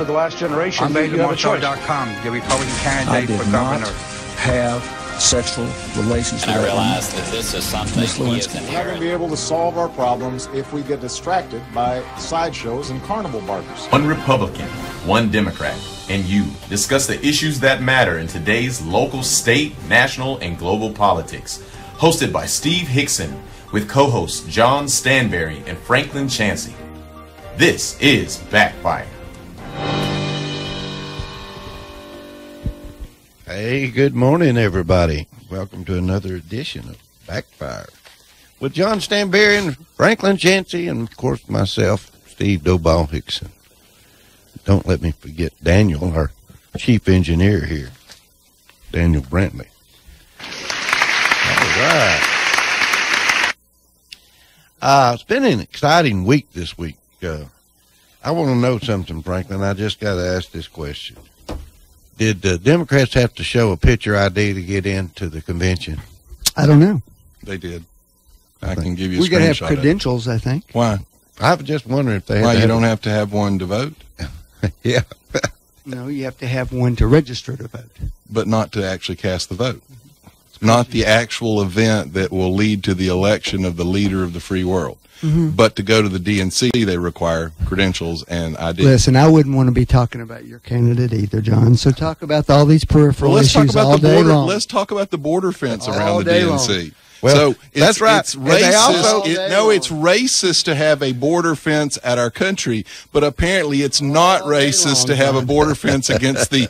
For the last generation, I'm BabyMarshall.com, the Republican candidate for governor. Have sexual relations and I realize that this is something he is We're not going to be able to solve our problems if we get distracted by sideshows and carnival barkers. One Republican, one Democrat, and you discuss the issues that matter in today's local, state, national, and global politics. Hosted by Steve Hickson with co-hosts John Stanberry and Franklin Chansey. This is Backfire. Hey, good morning, everybody. Welcome to another edition of Backfire with John Stanberry and Franklin Chansey, and of course myself, Steve Doball Hickson. Don't let me forget Daniel, our chief engineer here, Daniel Brantley. All right. It's been an exciting week this week. I want to know something, Franklin. I just got to ask this question. Did the Democrats have to show a picture ID to get into the convention? I don't know. They did. I can give you a screenshot. We got to have credentials, I think. Why? I was just wondering if they had Why, to you don't have to have one to vote? Yeah. No, you have to have one to register to vote. But not to actually cast the vote. Not the actual event that will lead to the election of the leader of the free world. Mm-hmm. But to go to the DNC, they require credentials and ID. Listen, I wouldn't want to be talking about your candidate either, John. So talk about all these peripheral issues all day long. Let's talk about the border fence around the DNC. Well, that's right. It's racist. It's racist to have a border fence at our country, but apparently it's not racist to have a border fence against the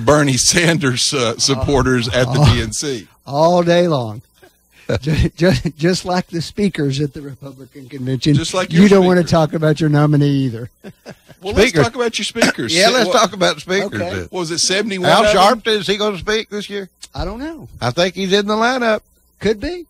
Bernie Sanders supporters at the DNC. All day long. just like the speakers at the Republican convention. Just like you don't want to talk about your nominee either. Well, let's talk about your speakers. Yeah, let's talk about speakers. Okay. What was it, 71? Al Sharpton, is he going to speak this year? I don't know. I think he's in the lineup. Could be.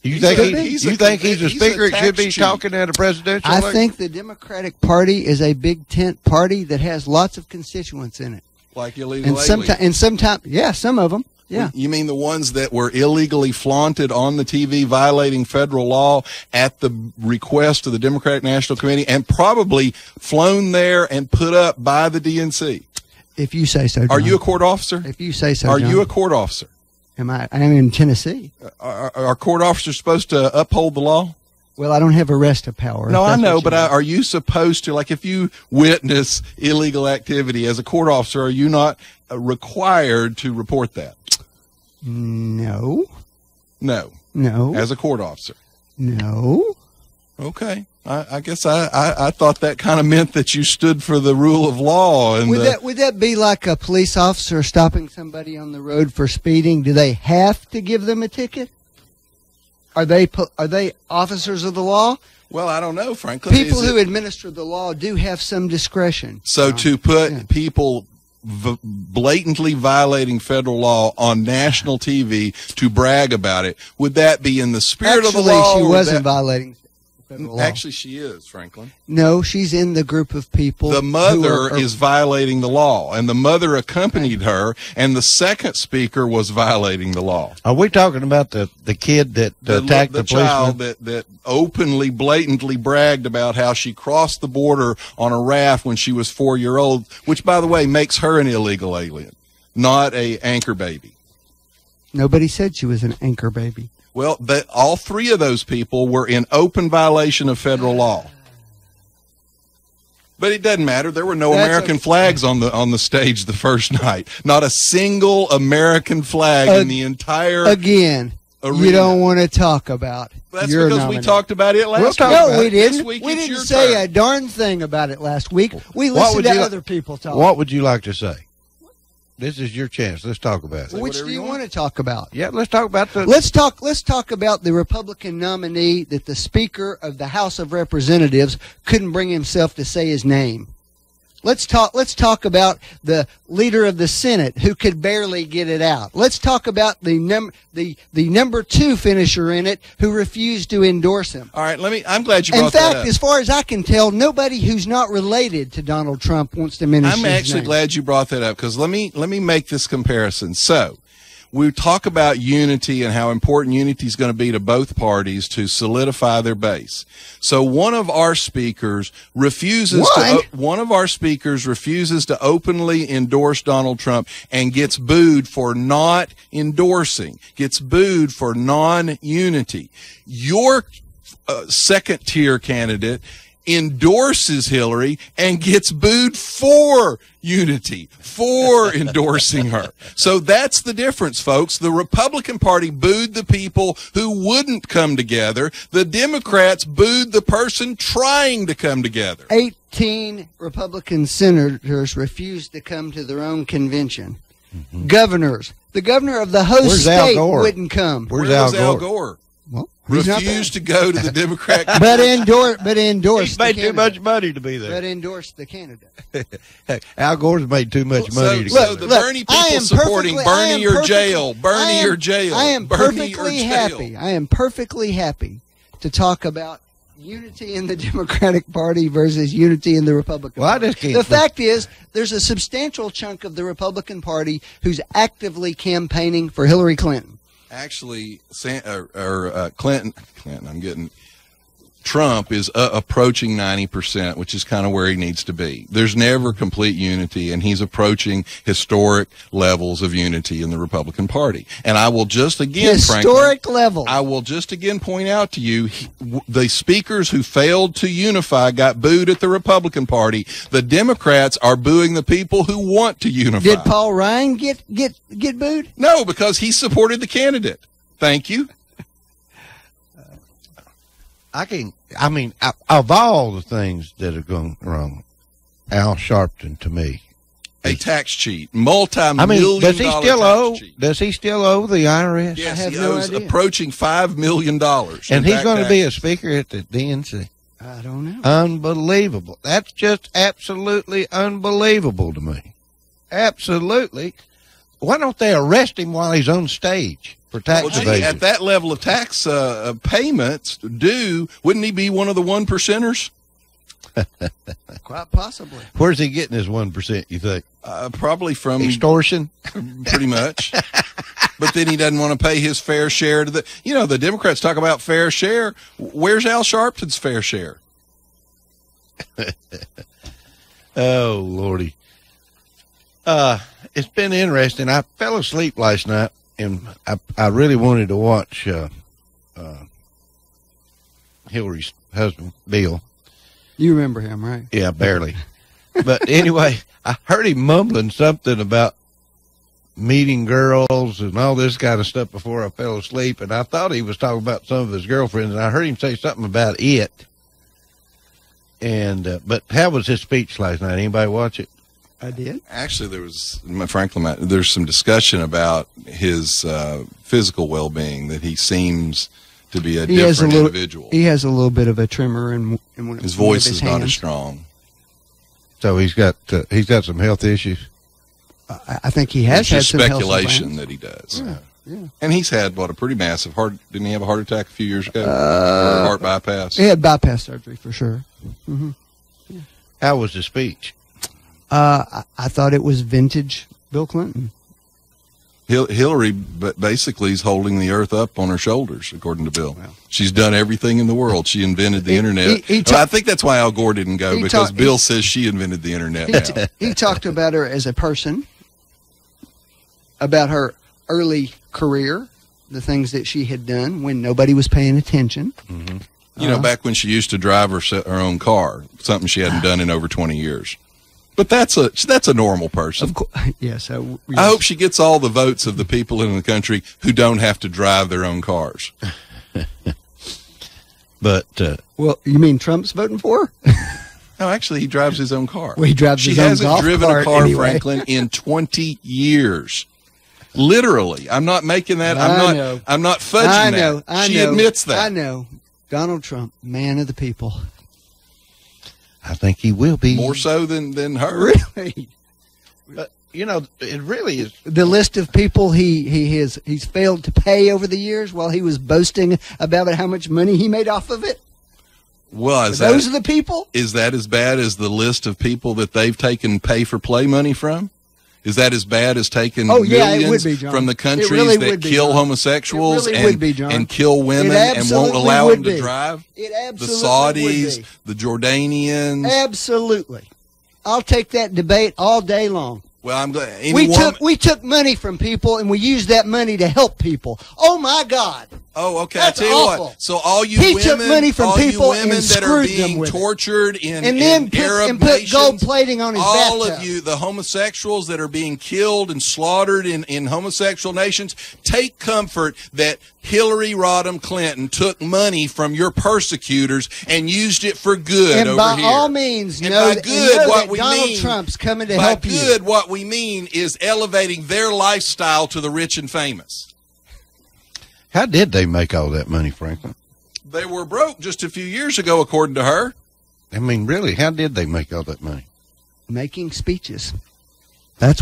You think he's a speaker that should be talking at a presidential election? I think the Democratic Party is a big tent party that has lots of constituents in it. Like illegal and sometimes, yeah, some of them. Yeah. You mean the ones that were illegally flaunted on the TV, violating federal law at the request of the Democratic National Committee, and probably flown there and put up by the DNC? If you say so, John. Are you a court officer? If you say so, Are John. you a court officer? Am I? I am in Tennessee. Are court officers supposed to uphold the law? Well, I don't have arrest power. No, I know, but are you supposed to, like, if you witness illegal activity as a court officer, are you not required to report that? No. No. No. As a court officer? No. Okay. I guess I thought that kind of meant that you stood for the rule of law. And would that be like a police officer stopping somebody on the road for speeding? Do they have to give them a ticket? Are they officers of the law? Well, I don't know, Franklin. People who administer the law do have some discretion. So to put people blatantly violating federal law on national TV to brag about it, would that be in the spirit of the law? Actually, she wasn't violating federal law. Actually, she is, Franklin. No, she's in the group of people. The mother is violating the law, and the mother accompanied her, and the second speaker was violating the law. Are we talking about the kid that attacked the child policeman? that openly, blatantly bragged about how she crossed the border on a raft when she was 4 years old, which, by the way, makes her an illegal alien, not a anchor baby. Nobody said she was an anchor baby. Well, all three of those people were in open violation of federal law. But it doesn't matter. There were no American flags on the stage the first night. Not a single American flag in the entire arena. You don't want to talk about. That's because we talked about it last week. No, we didn't. We didn't say a darn thing about it last week. We listened to other people talk. What would you like to say? This is your chance. Let's talk about it. Which do you want to talk about? Yeah, let's talk about Let's talk about the Republican nominee that the Speaker of the House of Representatives couldn't bring himself to say his name. Let's talk about the leader of the Senate who could barely get it out. Let's talk about the number 2 finisher in it who refused to endorse him. All right, I'm glad you brought that up. In fact, as far as I can tell, nobody who's not related to Donald Trump wants to mention his name. I'm actually glad you brought that up, because let me make this comparison. So, we talk about unity and how important unity is going to be to both parties to solidify their base. So one of our speakers refuses to openly endorse Donald Trump and gets booed for not endorsing, gets booed for non-unity. Your second tier candidate endorses Hillary and gets booed for unity, for endorsing her. So that's the difference, folks. The Republican Party booed the people who wouldn't come together. The Democrats booed the person trying to come together. 18 Republican senators refused to come to their own convention. Governors. The governor of the host state wouldn't come. Where's Al Gore? Well, refused to go to the Democrat but endorsed He's made too much money to be there. But endorsed the candidate. Al Gore's made too much money to go the Bernie people supporting Bernie or jail, Bernie or jail. I am perfectly happy. I am perfectly happy to talk about unity in the Democratic Party versus unity in the Republican Party. The fact is, there's a substantial chunk of the Republican Party who's actively campaigning for Hillary Clinton. Actually, Trump is approaching 90%, which is kind of where he needs to be. There's never complete unity, and he's approaching historic levels of unity in the Republican Party. And I will just again, I will just again point out to you, the speakers who failed to unify got booed at the Republican Party. The Democrats are booing the people who want to unify. Did Paul Ryan get booed? No, because he supported the candidate. Thank you. Of all the things that have gone wrong, Al Sharpton, to me, a tax cheat, multi-million does he still owe? Cheat. Does he still owe the IRS? Yes, he owes approaching $5 million. And he's going to be a speaker at the DNC. I don't know. Unbelievable. That's just absolutely unbelievable to me. Absolutely. Why don't they arrest him while he's on stage? For tax evasion. At that level of tax payments due, wouldn't he be one of the 1%ers? Quite possibly. Where's he getting his 1%, you think? Probably from extortion, pretty much. But then he doesn't want to pay his fair share to the Democrats talk about fair share. Where's Al Sharpton's fair share? Oh, Lordy. It's been interesting. I fell asleep last night, and I really wanted to watch Hillary's husband, Bill. You remember him, right? Yeah, barely. But anyway, I heard him mumbling something about meeting girls and all this kind of stuff before I fell asleep, and I thought he was talking about some of his girlfriends, and I heard him say something about it. And but how was his speech last night? Anybody watch it? I did. Actually, there's some discussion about his physical well-being, that he seems to be a different individual. He has a little bit of a tremor in his voice is not as strong. So he's got some health issues. I think he has had some speculation that he does. Yeah. And he's had a pretty massive didn't he have a heart attack a few years ago? Or a heart bypass? He had bypass surgery for sure. Mm-hmm. Yeah. How was the speech? I thought it was vintage Bill Clinton. Hillary basically is holding the earth up on her shoulders, according to Bill. Well, she's done everything in the world. She invented the internet. I think that's why Al Gore didn't go, because Bill says she invented the internet. He talked about her as a person, about her early career, the things that she had done when nobody was paying attention. Mm-hmm. Back when she used to drive her own car, something she hadn't done in over 20 years. But that's a normal person. Of course, yes. I hope she gets all the votes of the people in the country who don't have to drive their own cars. But well, you mean Trump's voting for her? No, actually, he drives his own car. Well, he drives his own golf cart. She hasn't driven a car, anyway. Franklin, in 20 years. Literally, I'm not making that. I'm not fudging that. She admits that. I know. Donald Trump, man of the people. I think he will be more so than her. Really, but it really is the list of people he's failed to pay over the years while he was boasting about how much money he made off of it. Well, those are the people. Is that as bad as the list of people that they've taken pay for play money from? Is that as bad as taking it millions would be, John. from the countries really that would be, kill John. homosexuals It really would be, John. and kill women It and won't absolutely allow would them to be. drive? It The absolutely would Saudis, be. the Jordanians. Absolutely. I'll take that debate all day long. Well, I'm glad. We took money from people and we used that money to help people. Oh my God! Oh, okay. That's I tell you awful. what. So all you He women, took money from all people you women and that are screwed them being with it. tortured in And then in put- Arab and put nations, gold plating on his all bathtub. of you, the homosexuals that are being killed and slaughtered in homosexual nations, take comfort that Hillary Rodham Clinton took money from your persecutors and used it for good And over by here. all means, And know by that- good, know what that we Donald mean, Trump's coming to by help you. good, what we mean is elevating their lifestyle to the rich and famous. How did they make all that money, Franklin? They were broke just a few years ago, according to her. I mean, really, how did they make all that money? Making speeches. That's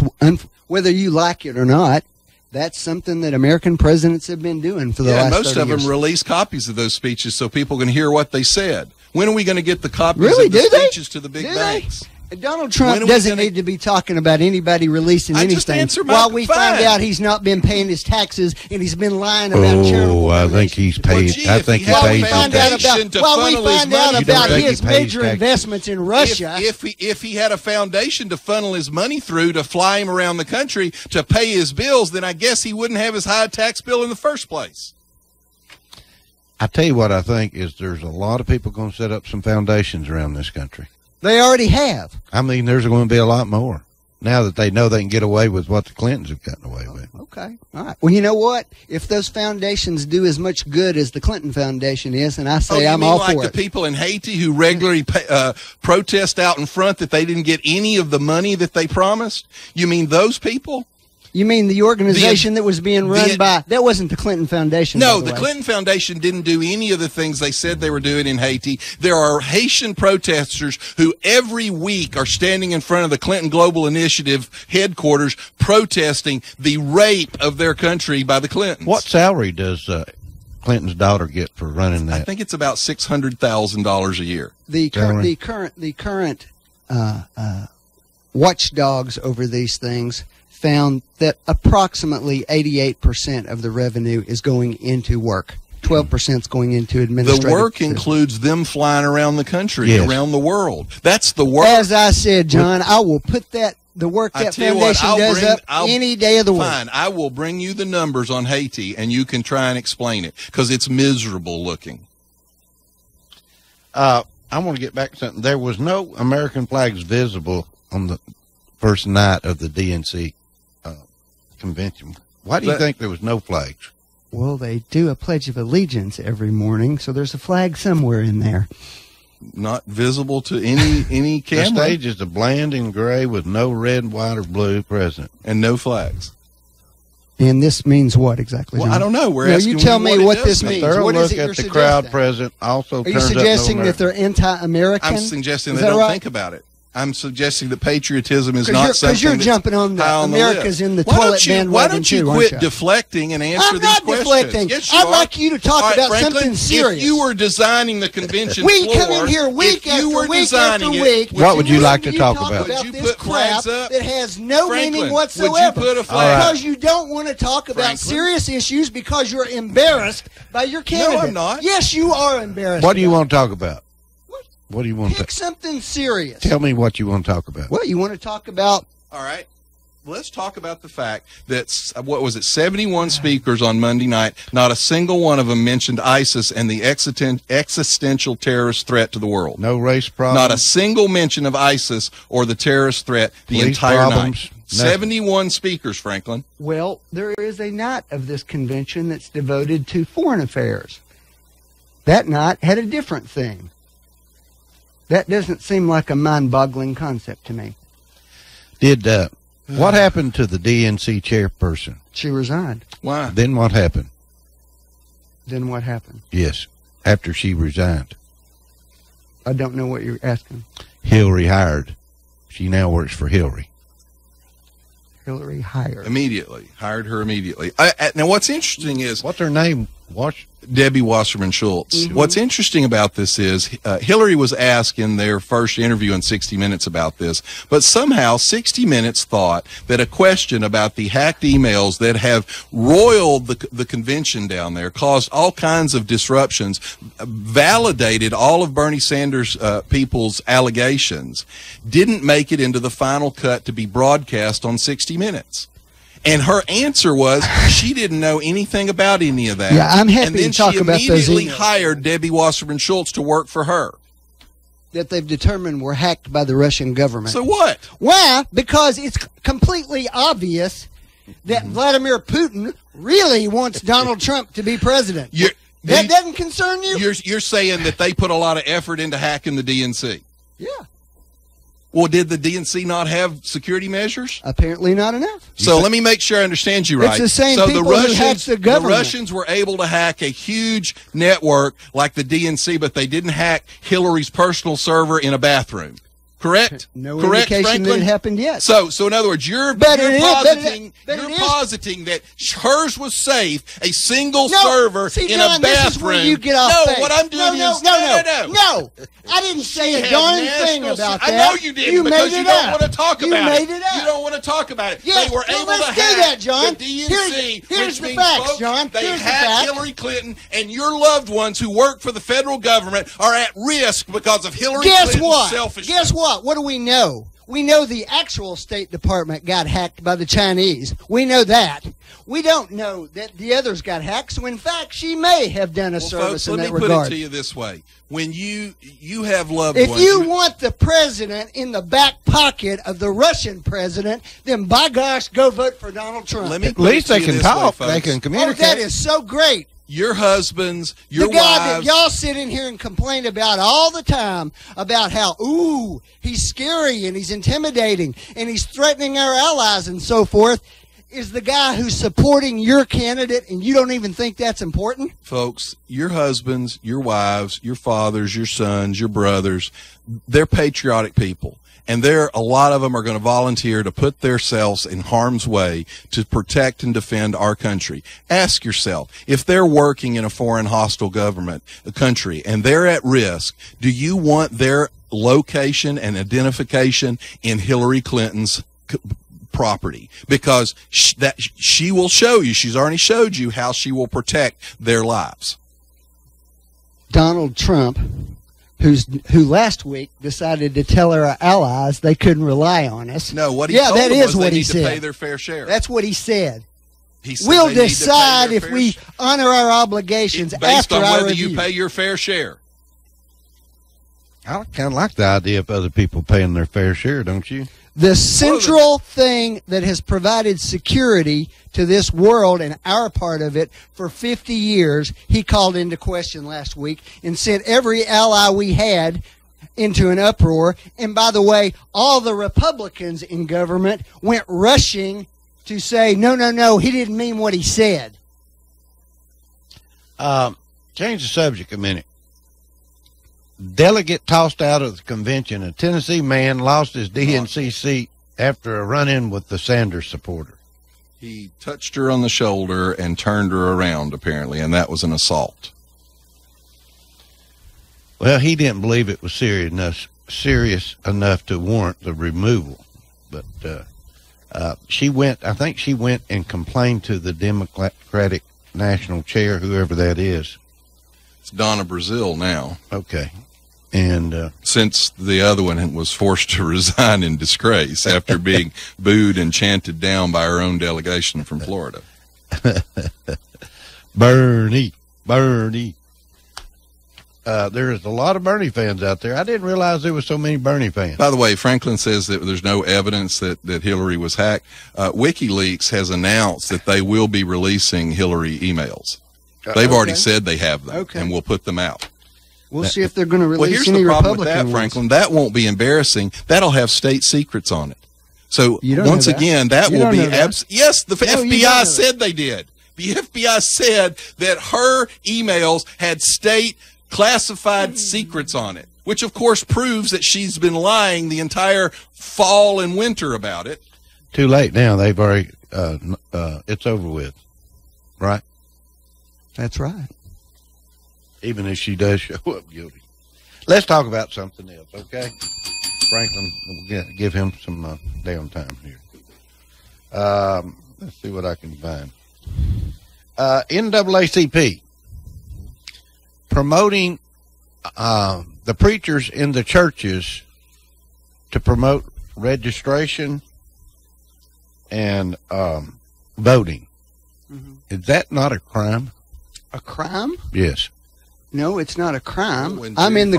whether you like it or not. That's something that American presidents have been doing for the last 30 years. Most of them release copies of those speeches so people can hear what they said. When are we going to get the copies Really? of the Do they? speeches to the big Do banks? they? Donald Trump When are we doesn't gonna- need to be talking about anybody releasing I anything. just answer my- while we find fine. out he's not been paying his taxes and he's been lying about charitable Oh, I think donations. he's Well, paid. gee, I if think he he had While we pays a his find out taxes. foundation about, to while we funnel his find out money- You don't about think he his pays major taxes? investments in Russia. If he had a foundation to funnel his money through to fly him around the country to pay his bills, then I guess he wouldn't have his high tax bill in the first place. I tell you what I think is there's a lot of people going to set up some foundations around this country. They already have. I mean, there's going to be a lot more now that they know they can get away with what the Clintons have gotten away with. Okay. All right. Well, you know what? If those foundations do as much good as the Clinton Foundation is, and I say you I'm mean all like for the it. people in Haiti who regularly protest out in front that they didn't get any of the money that they promised? You mean those people? You mean the organization that was being run by, that wasn't the Clinton Foundation? No, by the way. Clinton Foundation didn't do any of the things they said they were doing in Haiti. There are Haitian protesters who every week are standing in front of the Clinton Global Initiative headquarters protesting the rape of their country by the Clintons. What salary does Clinton's daughter get for running that? I think it's about $600,000 a year. The current watchdogs over these things found that approximately 88% of the revenue is going into work. 12% is going into administrative. The work includes them flying around the country, Yes. around the world. That's the work. As I said, John, I will put the work I that tell you what, foundation does up any day of the week. Fine, I will bring you the numbers on Haiti, and you can try and explain it, because it's miserable looking. I want to get back to something. There was no American flags visible on the first night of the DNC convention. Why do you think there was no flags? Well, they do a Pledge of Allegiance every morning, so there's a flag somewhere in there. Not visible to any The camera. stage is a bland in gray with no red, white, or blue present. And no flags. And this means what exactly, Well, John? I don't know. We're No, asking you tell me it what does this mean. means. A thorough What is look it at you're the crowd suggesting? present also Are you turns up no suggesting that American. they're anti-American? I'm suggesting Is they that don't right? think about it. I'm suggesting that patriotism is 'Cause not you're- something 'cause you're that's jumping on the high the America's list. in the Why toilet don't you, Why bandwagon don't you too, quit aren't you? deflecting and answer I'm these not questions? deflecting. Yes, you I'd are. like you to talk All right, about Franklin, something serious. If you were designing the convention We floor, come in here week if after you were week designing after it, week. What would you like to you talk about? Would you this put crap flags up? that has no Franklin, meaning would you whatsoever? put a flag? Because you don't want to talk about Franklin? serious issues because you're embarrassed by your candidate. I'm not. Yes, you are embarrassed. What do you about want to talk about? What do you want Pick to something serious. tell me? What you want to talk about? What you want to talk about? All right. Let's talk about the fact that, 71 speakers on Monday night, not a single one of them mentioned ISIS and the existential terrorist threat to the world. No race problem. Not a single mention of ISIS or the terrorist threat the Police entire problems, night. nothing. 71 speakers, Franklin. Well, there is a night of this convention that's devoted to foreign affairs. That night had a different theme. That doesn't seem like a mind-boggling concept to me. Did what happened to the DNC chairperson? She resigned. Why? Then what happened? Then what happened? Yes, after she resigned, I don't know what you're asking. Hillary hired. She now works for Hillary. Hillary hired. Immediately. Hired her immediately. Now, what's interesting is What's her name? Debbie Wasserman Schultz. Mm-hmm. What's interesting about this is Hillary was asked in their first interview in 60 Minutes about this, but somehow 60 Minutes thought that a question about the hacked emails that have roiled the convention down there, caused all kinds of disruptions, validated all of Bernie Sanders' people's allegations, didn't make it into the final cut to be broadcast on 60 Minutes. And her answer was she didn't know anything about any of that. Yeah, I'm happy and then to talk she about those immediately emails. hired Debbie Wasserman Schultz to work for her. That they've determined were hacked by the Russian government. So what? Why? Because it's completely obvious that Vladimir Putin really wants Donald Trump to be president. That doesn't concern you? You're saying that they put a lot of effort into hacking the DNC. Yeah. Well, did the DNC not have security measures? Apparently not enough. So let me make sure I understand you right. It's the same so people who hacked the government. The Russians were able to hack a huge network like the DNC, but they didn't hack Hillary's personal server in a bathroom. Correct? No Correct, indication Franklin? that it happened yet. So in other words, you're positing that hers was safe, a single server see, in John, a bathroom. This is where you get off no, base. what I'm doing is no. I didn't say a darn thing about that. I know you didn't because you don't want to talk about it. You made it up. You don't want to talk about it. Yes, they were well, able let's to do hack that, John. the DNC, Here's which the means, facts, folks, John. they Here's the hacked facts. Hillary Clinton, and your loved ones who work for the federal government are at risk because of Hillary Clinton's selfishness. Guess what? What do we know? We know the actual State Department got hacked by the Chinese. We know that. We don't know that the others got hacked. So, in fact, she may have done a service in that regard. Let me put it to you this way. When you have loved ones... If you want the president in the back pocket of the Russian president, then by gosh, go vote for Donald Trump. At least they can talk. They can communicate. Oh, that is so great. Your husbands, your wives. The guy wives, that y'all sit in here and complain about all the time about how, he's scary and he's intimidating and he's threatening our allies and so forth, is the guy who's supporting your candidate, and you don't even think that's important? Folks, your husbands, your wives, your fathers, your sons, your brothers, they're patriotic people. And a lot of them are going to volunteer to put themselves in harm's way to protect and defend our country. Ask yourself, if they're working in a foreign hostile government, a country, and they're at risk, do you want their location and identification in Hillary Clinton's property? Because she will show you, she's already showed you how she will protect their lives. Donald Trump, who last week decided to tell our allies they couldn't rely on us. No, what he told them was they need to pay their fair share. That's what he said. He said we'll decide if we honor our obligations based after on our whether review. you pay your fair share. I kind of like the idea of other people paying their fair share, don't you? The central thing that has provided security to this world and our part of it for 50 years, he called into question last week and sent every ally we had into an uproar. And by the way, all the Republicans in government went rushing to say, no, he didn't mean what he said. Change the subject a minute. Delegate tossed out of the convention. A Tennessee man lost his DNC seat after a run-in with the Sanders supporter. He touched her on the shoulder and turned her around, apparently, and that was an assault. Well, he didn't believe it was serious enough to warrant the removal. But I think she went and complained to the Democratic National Chair, whoever that is. It's Donna Brazile now. Okay. And since the other one was forced to resign in disgrace after being booed and chanted down by her own delegation from Florida. Bernie. There is a lot of Bernie fans out there. I didn't realize there were so many Bernie fans. By the way, Franklin says that there's no evidence that Hillary was hacked. WikiLeaks has announced that they will be releasing Hillary emails. They've already said they have them, and we'll put them out. We'll see if they're going to release any Republican. Well, here's the problem with that, ones. Franklin. That won't be embarrassing. That'll have state secrets on it. So once again, that will be yes. The FBI said they did. The FBI said that her emails had state classified secrets on it, which of course proves that she's been lying the entire fall and winter about it. Too late now. They've already. It's over with, right? That's right. Even if she does show up guilty. Let's talk about something else, okay? Franklin, we'll give him some downtime here. Let's see what I can find. NAACP promoting the preachers in the churches to promote registration and voting. Mm-hmm. Is that not a crime? A crime? Yes. No, it's not a crime. I'm in the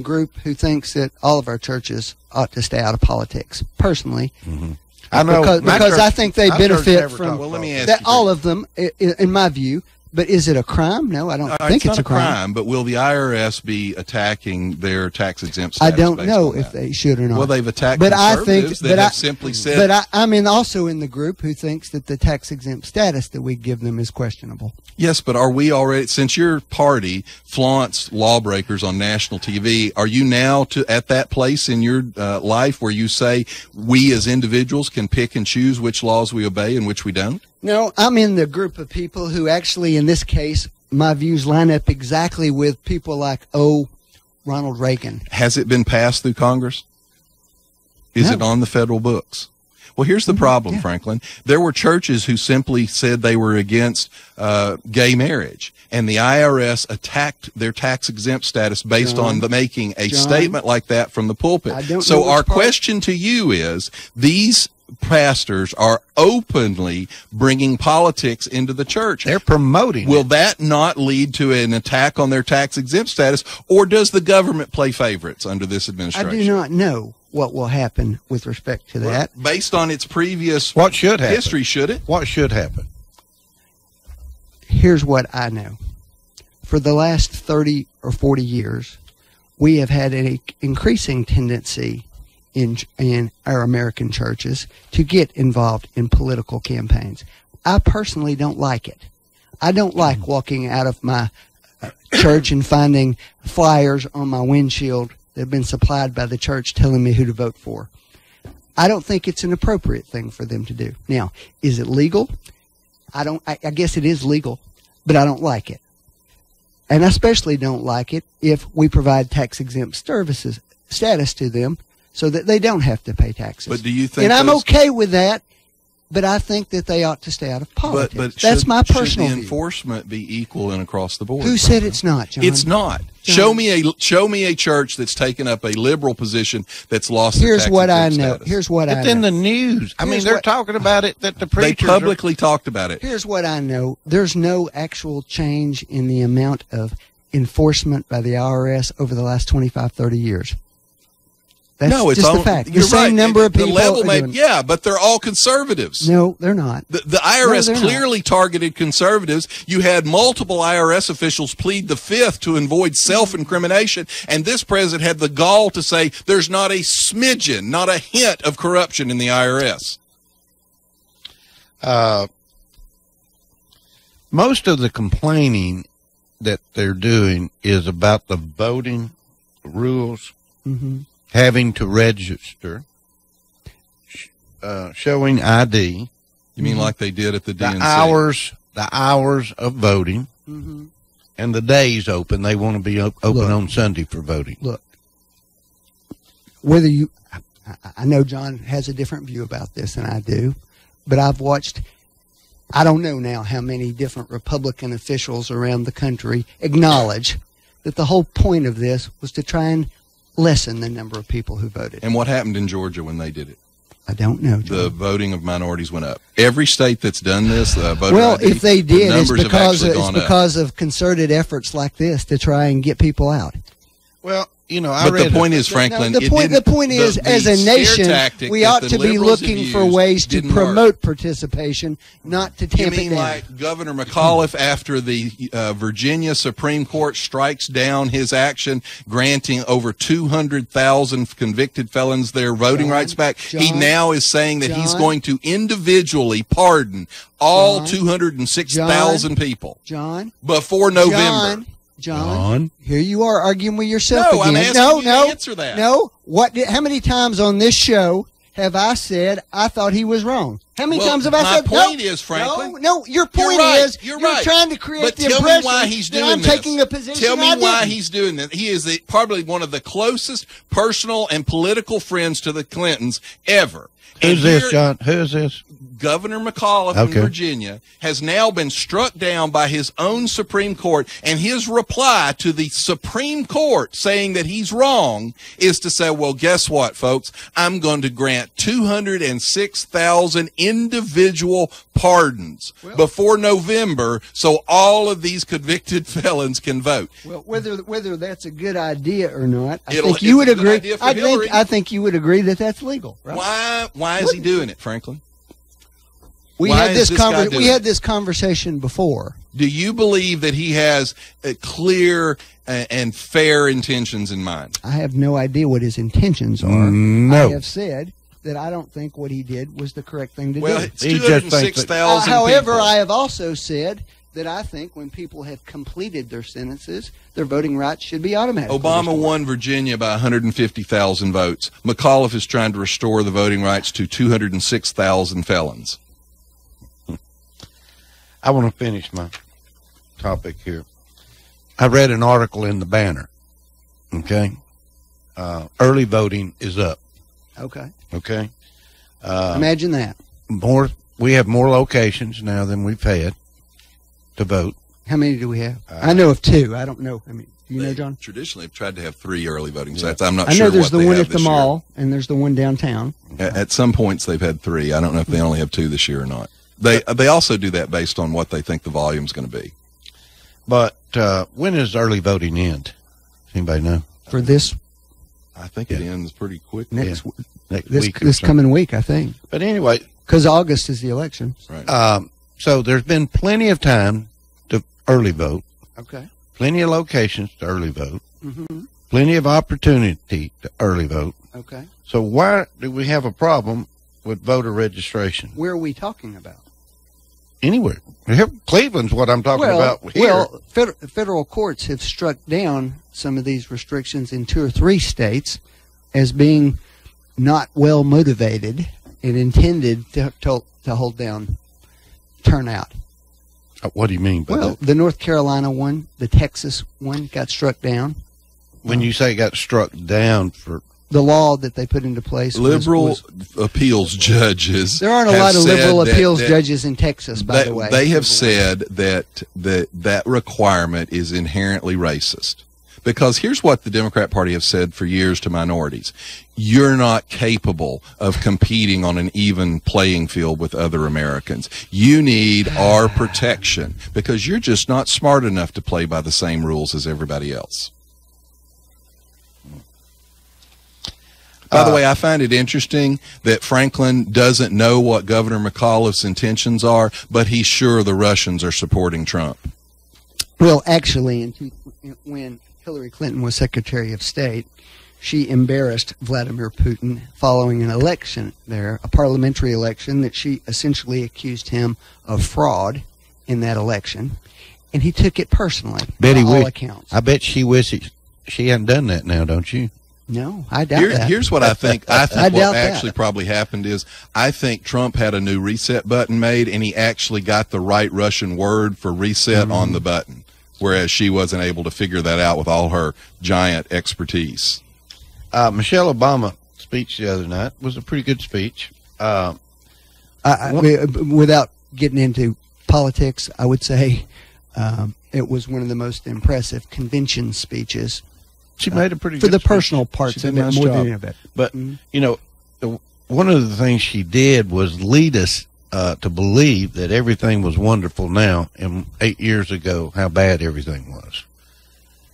group who thinks that all of our churches ought to stay out of politics. Personally, mm-hmm. I know because I think they benefit from well, let me ask that. All of them, in my view. But is it a crime? No, I don't think it's a crime. But will the IRS be attacking their tax-exempt status? I don't know if they should or not. Well, they've attacked conservatives that have simply said... But I'm also in the group who thinks that the tax-exempt status that we give them is questionable. Yes, but are we already... Since your party flaunts lawbreakers on national TV, are you now at that place in your life where you say we as individuals can pick and choose which laws we obey and which we don't? No, I'm in the group of people who actually, in this case, my views line up exactly with people like, Ronald Reagan. Has it been passed through Congress? Is it on the federal books? Well, here's the problem, Franklin. There were churches who simply said they were against gay marriage, and the IRS attacked their tax-exempt status based on making a statement like that from the pulpit. So our question to you is, these pastors are openly bringing politics into the church. They're promoting Will that not lead to an attack on their tax-exempt status, or does the government play favorites under this administration? I do not know what will happen with respect to that. Well, based on its previous what should happen? History, should it? What should happen? Here's what I know. For the last 30 or 40 years, we have had an increasing tendency in our American churches to get involved in political campaigns. I personally don't like it. I don't like walking out of my church and finding flyers on my windshield that have been supplied by the church telling me who to vote for. I don't think it's an appropriate thing for them to do. Now, is it legal? I guess it is legal, but I don't like it. And I especially don't like it if we provide tax-exempt services status to them so that they don't have to pay taxes. But do you think? And I'm okay with that, but I think that they ought to stay out of politics. But that's my personal should the view. Enforcement be equal and across the board? Who said it's not, John? It's not. John. Show me a church that's taken up a liberal position that's lost. Here's what I know. Status. Here's what I know. It's in the news. I mean, they're talking about it. That the preachers they publicly talked about it. Here's what I know. There's no actual change in the amount of enforcement by the IRS over the last 25, 30 years. That's it's just the fact. You're the same right. number of people. The level but they're all conservatives. No, they're not. The IRS clearly targeted conservatives. You had multiple IRS officials plead the fifth to avoid self-incrimination, and this president had the gall to say there's not a smidgen, not a hint of corruption in the IRS. Most of the complaining that they're doing is about the voting rules. Mm-hmm. Having to register, showing ID. You mean like they did at the DNC? The hours of voting, and the days open. They want to be open on Sunday for voting. Look, I know John has a different view about this than I do, but I've watched, I don't know now how many different Republican officials around the country acknowledge that the whole point of this was to try and lessen the number of people who voted. And what happened in Georgia when they did it? I don't know, John. The voting of minorities went up. Every state that's done this, if they did, it's because of concerted efforts like this to try and get people out. Well, but the point is, Franklin, the point is, as a nation, we ought to be looking for ways to promote participation, not to tamp it down. You mean like Governor McAuliffe, after the Virginia Supreme Court strikes down his action, granting over 200,000 convicted felons their voting rights back, he now is saying that he's going to individually pardon all 206,000 people before November. John, here you are arguing with yourself again. I'm asking you to answer that. No, how many times on this show have I said I thought he was wrong? How many times have I said my point is, Franklin? No, your point is you're trying to create the impression tell me why he's doing I'm this. taking a position. Tell me why he's doing this. He is probably one of the closest personal and political friends to the Clintons ever. Who's this, John? Who is this? Governor McAuliffe in Virginia has now been struck down by his own Supreme Court, and his reply to the Supreme Court saying that he's wrong is to say, well, guess what, folks? I'm going to grant 206,000 individual pardons before November so all of these convicted felons can vote. Well, whether that's a good idea or not, I think you would agree. I think you would agree that that's legal, right? Why is he doing it, Franklin? We had this conversation before. Do you believe that he has clear and fair intentions in mind? I have no idea what his intentions are. No. I have said that I don't think what he did was the correct thing to do. Well, it's 206,000 However, people. I have also said that I think when people have completed their sentences, their voting rights should be automatic. Obama won Virginia by 150,000 votes. McAuliffe is trying to restore the voting rights to 206,000 felons. I want to finish my topic here. I read an article in the Banner. Okay. Early voting is up. Okay. Okay. Imagine that. We have more locations now than we've had to vote. How many do we have? I know of 2. I don't know. I mean, do you know, John? Traditionally have tried to have 3 early voting sites. I'm not sure. I know there's what the they one have at the this mall, and there's the one downtown. At some points, they've had 3. I don't know if they only have 2 this year or not. They also do that based on what they think the volume's going to be. But when does early voting end? Anybody know? For this? I think it ends pretty quick. Next week. This coming week, I think. But anyway. Because August is the election. Right. So there's been plenty of time to early vote. Okay. Plenty of locations to early vote. Mm-hmm. Plenty of opportunity to early vote. Okay. So why do we have a problem with voter registration? Where are we talking about? Anywhere. Cleveland's what I'm talking about here. Well, federal courts have struck down some of these restrictions in 2 or 3 states as being not well motivated and intended to hold down turnout. What do you mean by that? The North Carolina one, the Texas one got struck down. When you say got struck down for the law that they put into place. Liberal appeals judges. There aren't a lot of liberal appeals judges in Texas, by the way. They have said that requirement is inherently racist. Because here's what the Democrat Party have said for years to minorities. You're not capable of competing on an even playing field with other Americans. You need our protection because you're just not smart enough to play by the same rules as everybody else. By the way, I find it interesting that Franklin doesn't know what Governor McAuliffe's intentions are, but he's sure the Russians are supporting Trump. Well, actually, when Hillary Clinton was Secretary of State, she embarrassed Vladimir Putin following an election there, a parliamentary election that she essentially accused him of fraud in that election, and he took it personally, by all accounts. I bet she wishes she hadn't done that now, don't you? No, I doubt that. Here's what I think. I think what actually probably happened is I think Trump had a new reset button made, and he actually got the right Russian word for reset on the button, whereas she wasn't able to figure that out with all her giant expertise. Michelle Obama's speech the other night was a pretty good speech. Without getting into politics, I would say it was one of the most impressive convention speeches. She made a pretty for good the speech. Personal parts of it more than any of it. But you know, one of the things she did was lead us to believe that everything was wonderful now, and 8 years ago how bad everything was.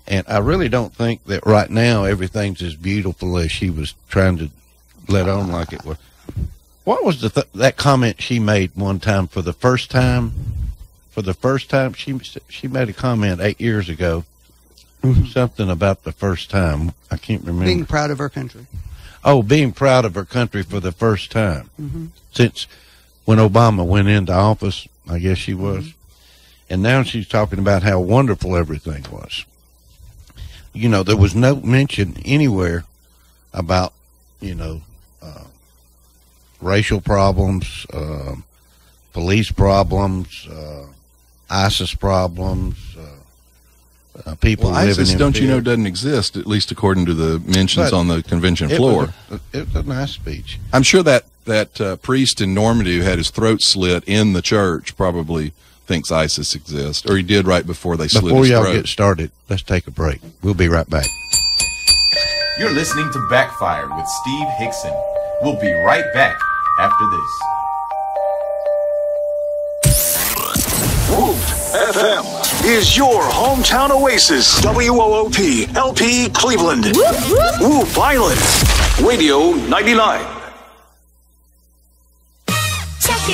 And I really don't think that right now everything's as beautiful as she was trying to let on like it was. What was that comment she made one time for the first time? For the first time, she made a comment 8 years ago. Something about the first time. I can't remember. Being proud of her country. Oh, being proud of her country for the first time. Since when Obama went into office, I guess she was. And now she's talking about how wonderful everything was. You know, there was no mention anywhere about, racial problems, police problems, ISIS problems, people living ISIS, in don't fear. you know, doesn't exist, at least according to the mentions But on the convention It floor. was a nice speech. I'm sure that priest in Normandy who had his throat slit in the church probably thinks ISIS exists, or he did right before they slit Before his y'all throat. get started, let's take a break. We'll be right back. You're listening to Backfire with Steve Hickson. We'll be right back after this. Woot FM is your hometown oasis. WOOP LP Cleveland. Whoop Island. Radio 99. Check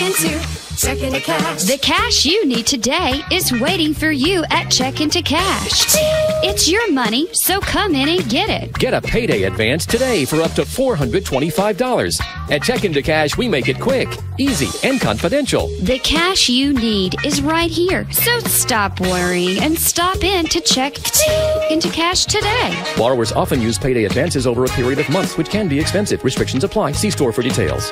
into cash. The cash you need today is waiting for you at Check into Cash. It's your money, so come in and get it. Get a payday advance today for up to $425. At Check into Cash, we make it quick, easy, and confidential. The cash you need is right here, so stop worrying and stop in to Check into Cash today. Borrowers often use payday advances over a period of months, which can be expensive. Restrictions apply. See store for details.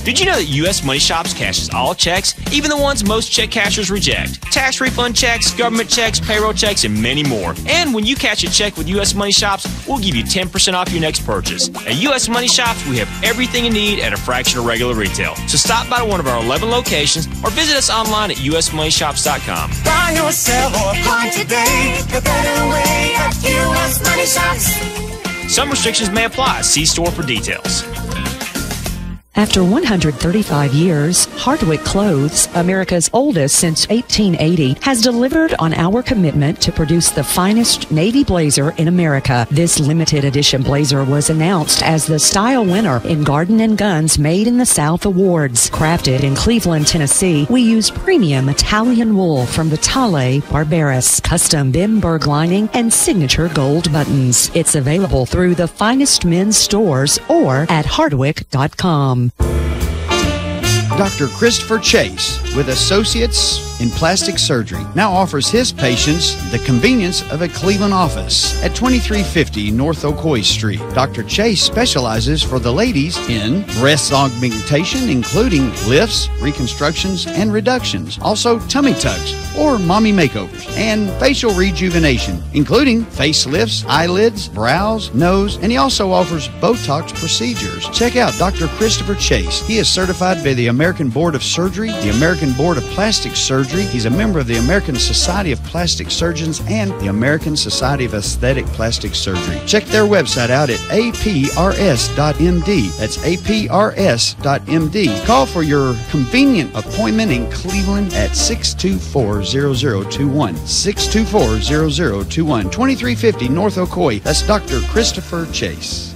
Did you know that U.S. Money Shops cashes all checks, even the ones most check cashers reject? Tax refund checks, government checks, payroll checks, and many more. And when you cash a check with U.S. Money Shops, we'll give you 10% off your next purchase. At U.S. Money Shops, we have everything you need at a fraction of regular retail. So stop by one of our 11 locations or visit us online at usmoneyshops.com. Buy or sell or buy today, the better way at U.S. Money Shops. Some restrictions may apply. See store for details. After 135 years, Hardwick Clothes, America's oldest since 1880, has delivered on our commitment to produce the finest navy blazer in America. This limited edition blazer was announced as the style winner in Garden & Guns Made in the South Awards. Crafted in Cleveland, Tennessee, we use premium Italian wool from Vitale Barberis, custom Bimberg lining, and signature gold buttons. It's available through the finest men's stores or at hardwick.com. Dr. Christopher Chase, with Associates in Plastic Surgery, now offers his patients the convenience of a Cleveland office at 2350 North Ocoee Street. Dr. Chase specializes for the ladies in breast augmentation, including lifts, reconstructions, and reductions. Also, tummy tucks or mommy makeovers, and facial rejuvenation, including facelifts, eyelids, brows, nose, and he also offers Botox procedures. Check out Dr. Christopher Chase. He is certified by the American Board of Surgery, the American Board of Plastic Surgery. He's a member of the American Society of Plastic Surgeons and the American Society of Aesthetic Plastic Surgery. Check their website out at aprs.md. That's aprs.md. Call for your convenient appointment in Cleveland at 624-0021. 624-0021. 2350 North Ocoee. That's Dr. Christopher Chase.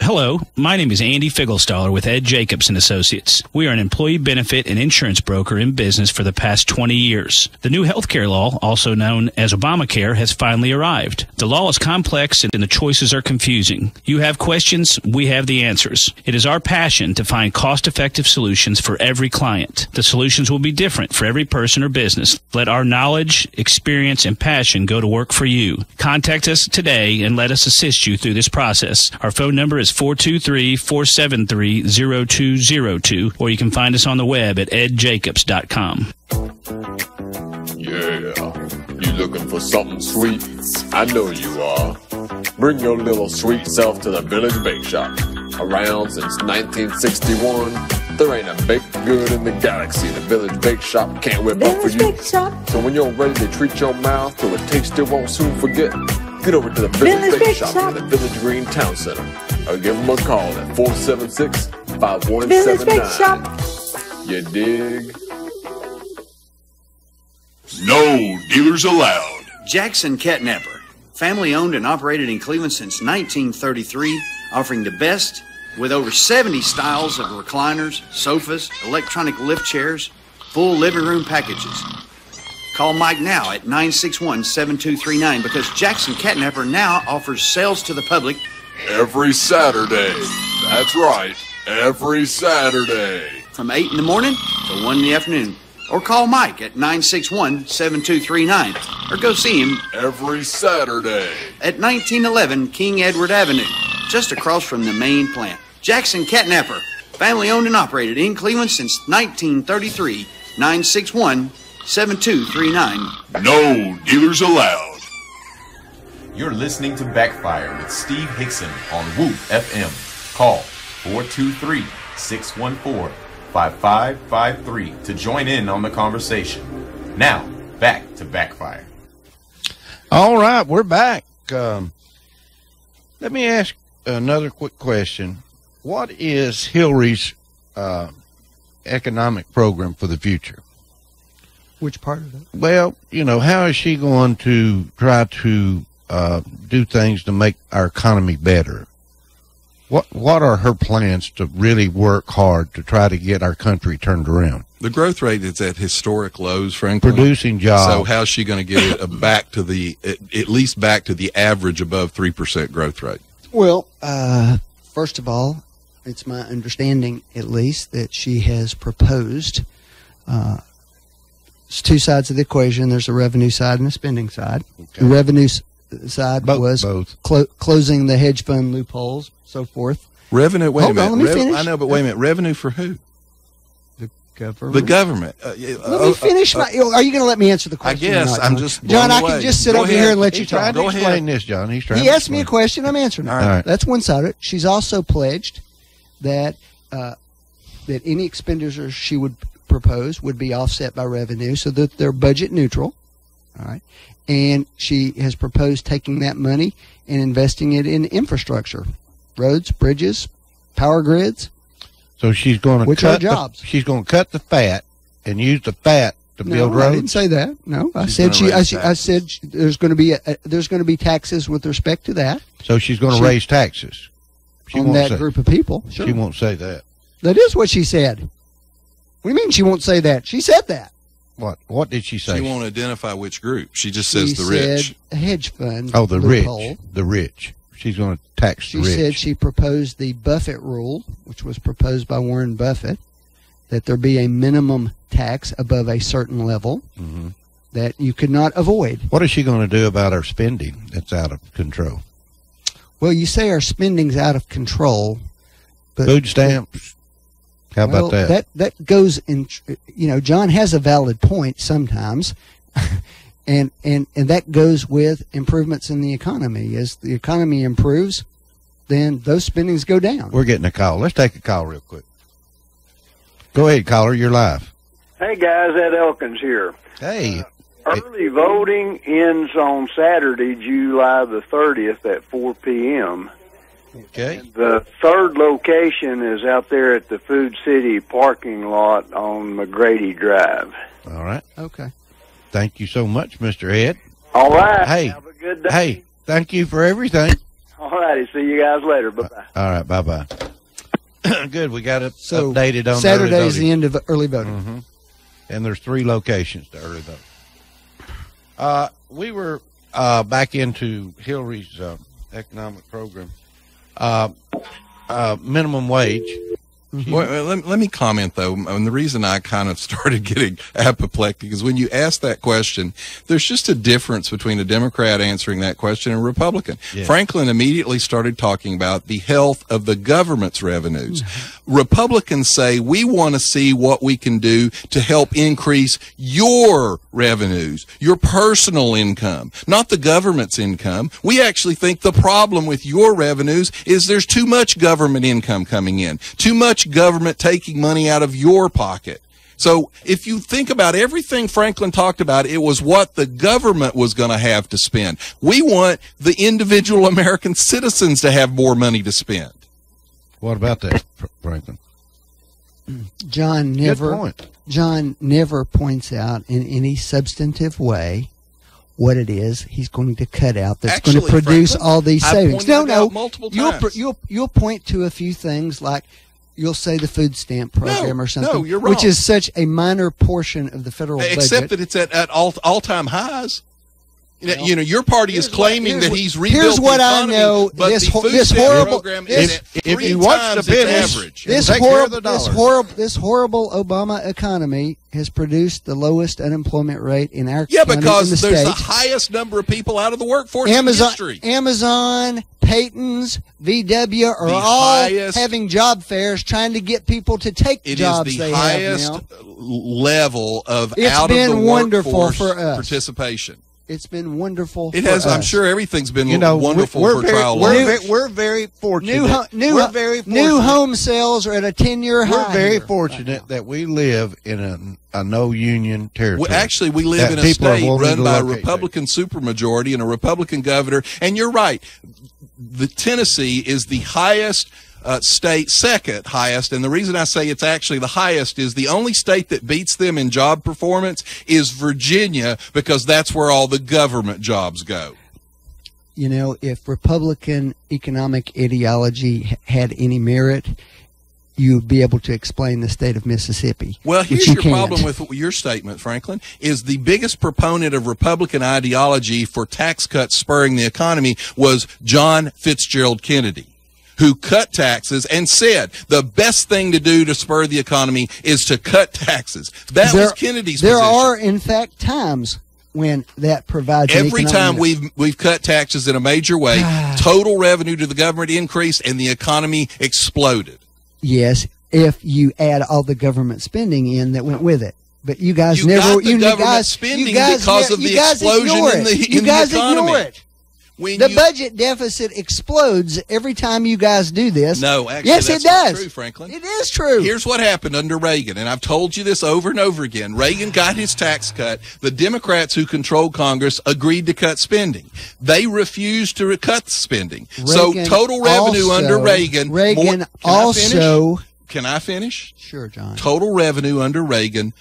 Hello, my name is Andy Figglestaller with Ed Jacobs & Associates. We are an employee benefit and insurance broker in business for the past 20 years. The new healthcare law, also known as Obamacare, has finally arrived. The law is complex and the choices are confusing. You have questions, we have the answers. It is our passion to find cost-effective solutions for every client. The solutions will be different for every person or business. Let our knowledge, experience, and passion go to work for you. Contact us today and let us assist you through this process. Our phone number is 423-473-0202, or you can find us on the web at edjacobs.com. Yeah, you looking for something sweet? I know you are. Bring your little sweet self to the Village Bake Shop. Around since 1961, there ain't a baked good in the galaxy the Village Bake Shop can't whip up for you. So when you're ready to treat your mouth to a taste you won't soon forget, get over to the Village Bake Shop in the Village Green Town Center. Or give them a call at 476-5179. You dig? No dealers allowed. Jackson Catnapper, family owned and operated in Cleveland since 1933, offering the best with over 70 styles of recliners, sofas, electronic lift chairs, full living room packages. Call Mike now at 961-7239 because Jackson Catnapper now offers sales to the public every Saturday. That's right, every Saturday. From 8 in the morning to 1 in the afternoon. or call Mike at 961-7239, or go see him every Saturday at 1911 King Edward Avenue, just across from the main plant. Jackson Catnapper, family owned and operated in Cleveland since 1933. 961-7239. No dealers allowed. You're listening to Backfire with Steve Hickson on Whoop FM. Call 423-614-5553 to join in on the conversation. Now, back to Backfire. All right, we're back. Let me ask another quick question. What is Hillary's economic program for the future? Which part of it? Well, how is she going to try to do things to make our economy better? What are her plans to really work hard to try to get our country turned around? The growth rate is at historic lows, frankly. Producing jobs. So how's she going to get it back to at least back to the average above 3% growth rate? Well, first of all, it's my understanding, at least, that she has proposed. It's two sides of the equation. There's a revenue side and a spending side. Okay. The revenue side was closing the hedge fund loopholes, so forth. Revenue. Wait a minute. Hold on, let me finish. I know, but wait a minute. Revenue for who? The government. The government. Let me finish. Are you going to let me answer the question? I guess I'm just John. I can just sit over here and let you talk. Go ahead. Explain this, John. He asked me a question. I'm answering it. All right. That's one side of it. She's also pledged that that any expenditures she would propose would be offset by revenue, so that they're budget neutral. All right. And she has proposed taking that money and investing it in infrastructure, roads, bridges, power grids. So she's going to cut jobs. She's going to cut the fat and use the fat to build roads. I didn't say that. No, I said there's going to be taxes with respect to that. So she's going to raise taxes on that group of people. Sure. She won't say that. That is what she said. What do you mean she won't say that? She said that. What did she say? She won't identify which group. She just says the rich. Said a hedge fund. Oh, the loophole. rich. The rich. She's going to tax the rich. She said she proposed the Buffett rule, which was proposed by Warren Buffett, that there be a minimum tax above a certain level that you could not avoid. What is she going to do about our spending that's out of control? Well, you say our spending's out of control. But food stamps. How about that? That goes in, John has a valid point sometimes, and that goes with improvements in the economy. As the economy improves, then those spendings go down. We're getting a call. Let's take a call real quick. Go ahead, caller. You're live. Hey, guys. Ed Elkins here. Hey. Early voting ends on Saturday, July the 30th at 4 p.m., Okay. And the third location is out there at the Food City parking lot on McGrady Drive. All right. Okay. Thank you so much, Mr. Ed. All right. Hey. Have a good day. Hey, thank you for everything. All righty. See you guys later. Bye-bye. All right. Bye-bye. Good. We got it updated on Saturday is the end of early voting. And there's 3 locations to early vote. We were back into Hillary's economic program. Minimum wage. Well, let me comment, though, and the reason I kind of started getting apoplectic is when you ask that question, there's just a difference between a Democrat answering that question and a Republican. Yeah. Franklin immediately started talking about the health of the government's revenues. Republicans say, we want to see what we can do to help increase your revenues, your personal income, not the government's income. We actually think the problem with your revenues is there's too much government income coming in, too much government taking money out of your pocket. So if you think about everything Franklin talked about, it was what the government was going to have to spend. We want the individual American citizens to have more money to spend. What about that, Franklin? John never points out in any substantive way what it is he's going to cut out that's going to produce Franklin, all these savings. You'll point to a few things like you'll say the food stamp program or something. No, you're wrong. Which is such a minor portion of the federal budget. Except that it's at all-time highs. You know, your party is claiming that he's rebuilt here's what the economy, I know. but This the food this stamp horrible. program This, is at if 3 he wants times to its finish, average. this take care of horrible. the This horrible Obama economy has produced the lowest unemployment rate in our Yeah, county in because the there's the States. highest number of people out of the workforce in history. Amazon, Peyton's, VW are The all highest- having job fairs trying to get people to take It jobs is the they highest have now. level of It's out of the been wonderful workforce for us. participation. It's been wonderful. It for has. I'm us. sure everything's been You know, wonderful we're for very, trial we're, lawyers. we're very fortunate. New home sales are at a 10-year high. We're very here fortunate that we live in a no-union territory. Well, actually, we live that in a people are state willing run to by a locate Republican supermajority and a Republican governor. And you're right. The Tennessee is the highest state, second highest. And the reason I say it's actually the highest is the only state that beats them in job performance is Virginia, because that's where all the government jobs go. You know, if Republican economic ideology had any merit, you would be able to explain the state of Mississippi. Well, here's you your can't. problem with your statement, Franklin, is the biggest proponent of Republican ideology for tax cuts spurring the economy was John Fitzgerald Kennedy, who cut taxes and said the best thing to do to spur the economy is to cut taxes. That was Kennedy's There position. are, in fact, times when that provides an Every economic time we've cut taxes in a major way, total revenue to the government increased and the economy exploded. Yes, if you add all the government spending in that went with it. But you guys You never got the government spending because of the explosion in the You guys economy. ignore it. The budget deficit explodes every time you guys do this. No, actually, yes, that's it does. not true, Franklin. It is true. Here's what happened under Reagan, and I've told you this over and over again. Reagan got his tax cut. The Democrats who controlled Congress agreed to cut spending. They refused to cut the spending. So total revenue under Reagan. Can I finish? Sure, John. Total revenue under Reagan,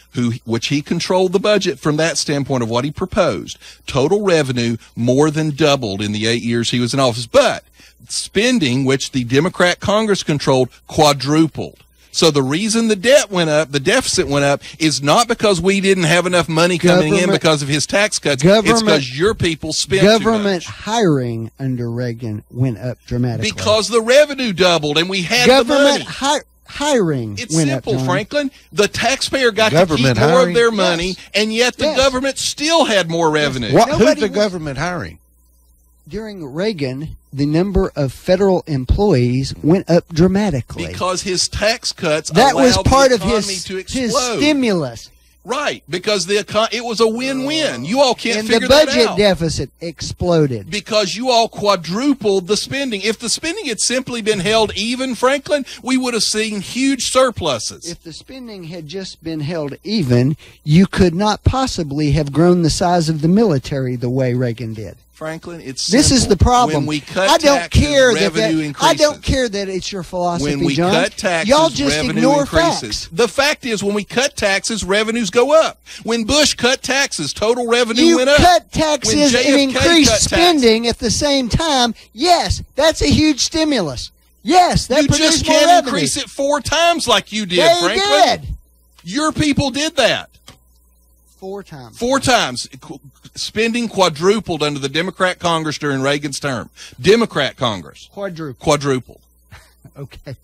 which he controlled the budget from that standpoint of what he proposed. Total revenue more than doubled in the 8 years he was in office. But spending, which the Democrat Congress controlled, quadrupled. So the reason the debt went up, the deficit went up, is not because we didn't have enough money coming in because of his tax cuts. It's because your people spent too much. Government hiring under Reagan went up dramatically. Because the revenue doubled and we had the money. Hiring It's went simple, up, John. Franklin. The taxpayer got to Government keep more hiring? of their money, and yet the government still had more revenue. Who's the government hiring? During Reagan, the number of federal employees went up dramatically. Because his tax cuts that was allowed part the of economy his to explode. stimulus. Right, because it was a win-win. You all can't And figure the that budget out. deficit exploded. Because you all quadrupled the spending. If the spending had simply been held even, Franklin, we would have seen huge surpluses. If the spending had just been held even, you could not possibly have grown the size of the military the way Reagan did. Franklin, it's This simple. is the problem. When we cut I don't taxes, care revenue that increases. I don't care that it's your philosophy, When we John. cut taxes, y'all just revenue ignore increases. facts. The fact is, when we cut taxes, revenues go up. When Bush cut taxes, total revenue You went up. cut taxes When and JFK increase cut spending at the same time. Yes, that's a huge stimulus. Yes, that You produced just more can't revenue. increase it 4 times like you did, They Franklin. did. Your people did that. 4 times. 4 times. Spending quadrupled under the Democrat Congress during Reagan's term. Democrat Congress. Quadrupled. Okay,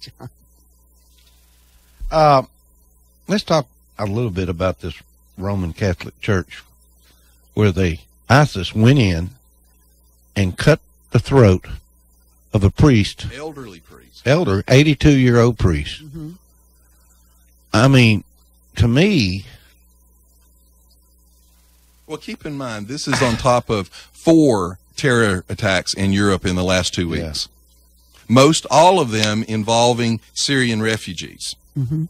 John. Let's talk a little bit about this Roman Catholic Church where ISIS went in and cut the throat of a priest. Elderly priest. 82-year-old priest. Mm-hmm. I mean, to me... Well, keep in mind, this is on top of 4 terror attacks in Europe in the last 2 weeks. Most all of them involving Syrian refugees. Mm-hmm.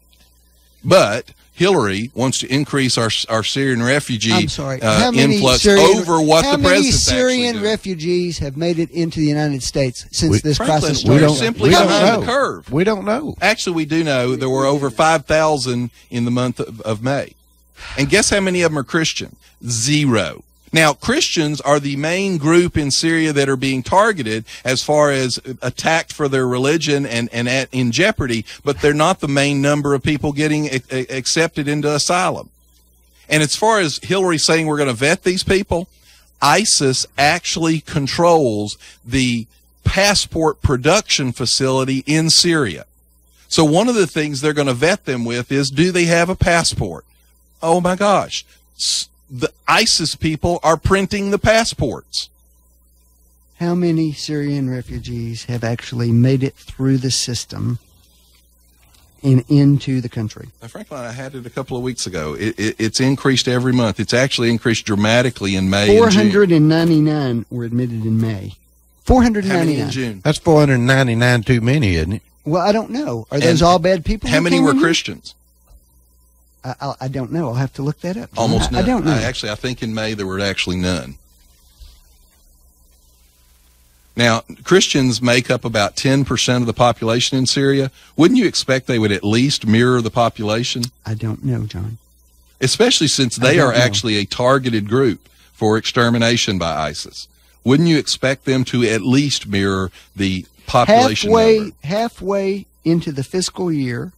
But Hillary wants to increase our Syrian refugee influx Syrian, over what the president's How many actually Syrian doing. refugees have made it into the United States since this Franklin, crisis we're started? simply we don't behind know. the curve. We don't know. Actually, we do know there were over 5,000 in the month of May. And guess how many of them are Christian? 0. Now, Christians are the main group in Syria that are being targeted as far as attacked for their religion and in jeopardy, but they're not the main number of people getting accepted into asylum. And as far as Hillary saying we're going to vet these people, ISIS actually controls the passport production facility in Syria. So one of the things they're going to vet them with is, do they have a passport? Oh my gosh. The ISIS people are printing the passports. How many Syrian refugees have actually made it through the system and into the country? Frankly, I had it a couple of weeks ago. It's increased every month. It's actually increased dramatically in May and June. 499 were admitted in May. 499. How many in June? That's 499 too many, isn't it? Well, I don't know. Are those all bad people? How many were Christians? I don't know. I'll have to look that up. Almost none. I don't know. Actually, I think in May there were actually none. Now, Christians make up about 10% of the population in Syria. Wouldn't you expect they would at least mirror the population? I don't know, John. Especially since they are actually a targeted group for extermination by ISIS. Wouldn't you expect them to at least mirror the population number? Halfway into the fiscal year,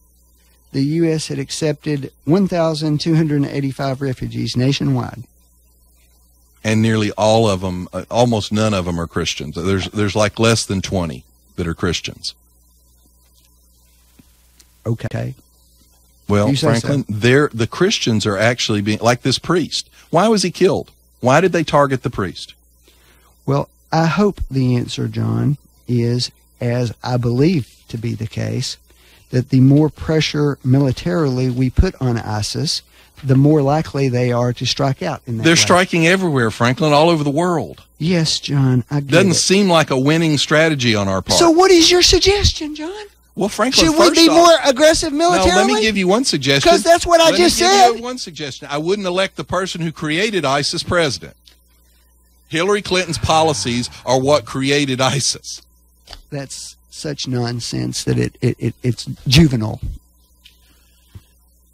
the U.S. had accepted 1,285 refugees nationwide. And nearly all of them, almost none of them are Christians. There's like less than 20 that are Christians. Okay. Well, Franklin, the Christians are actually being, like this priest. Why was he killed? Why did they target the priest? Well, I hope the answer, John, is, as I believe to be the case, that the more pressure militarily we put on ISIS, the more likely they are to strike out in that They're way. striking everywhere, Franklin, all over the world. Yes, John, I get Doesn't it. seem like a winning strategy on our part. So what is your suggestion, John? Well, Franklin, should we be more aggressive militarily? No, let me give you one suggestion. Because that's what I just said. Let me give you one suggestion. I wouldn't elect the person who created ISIS president. Hillary Clinton's policies are what created ISIS. That's such nonsense that it's juvenile.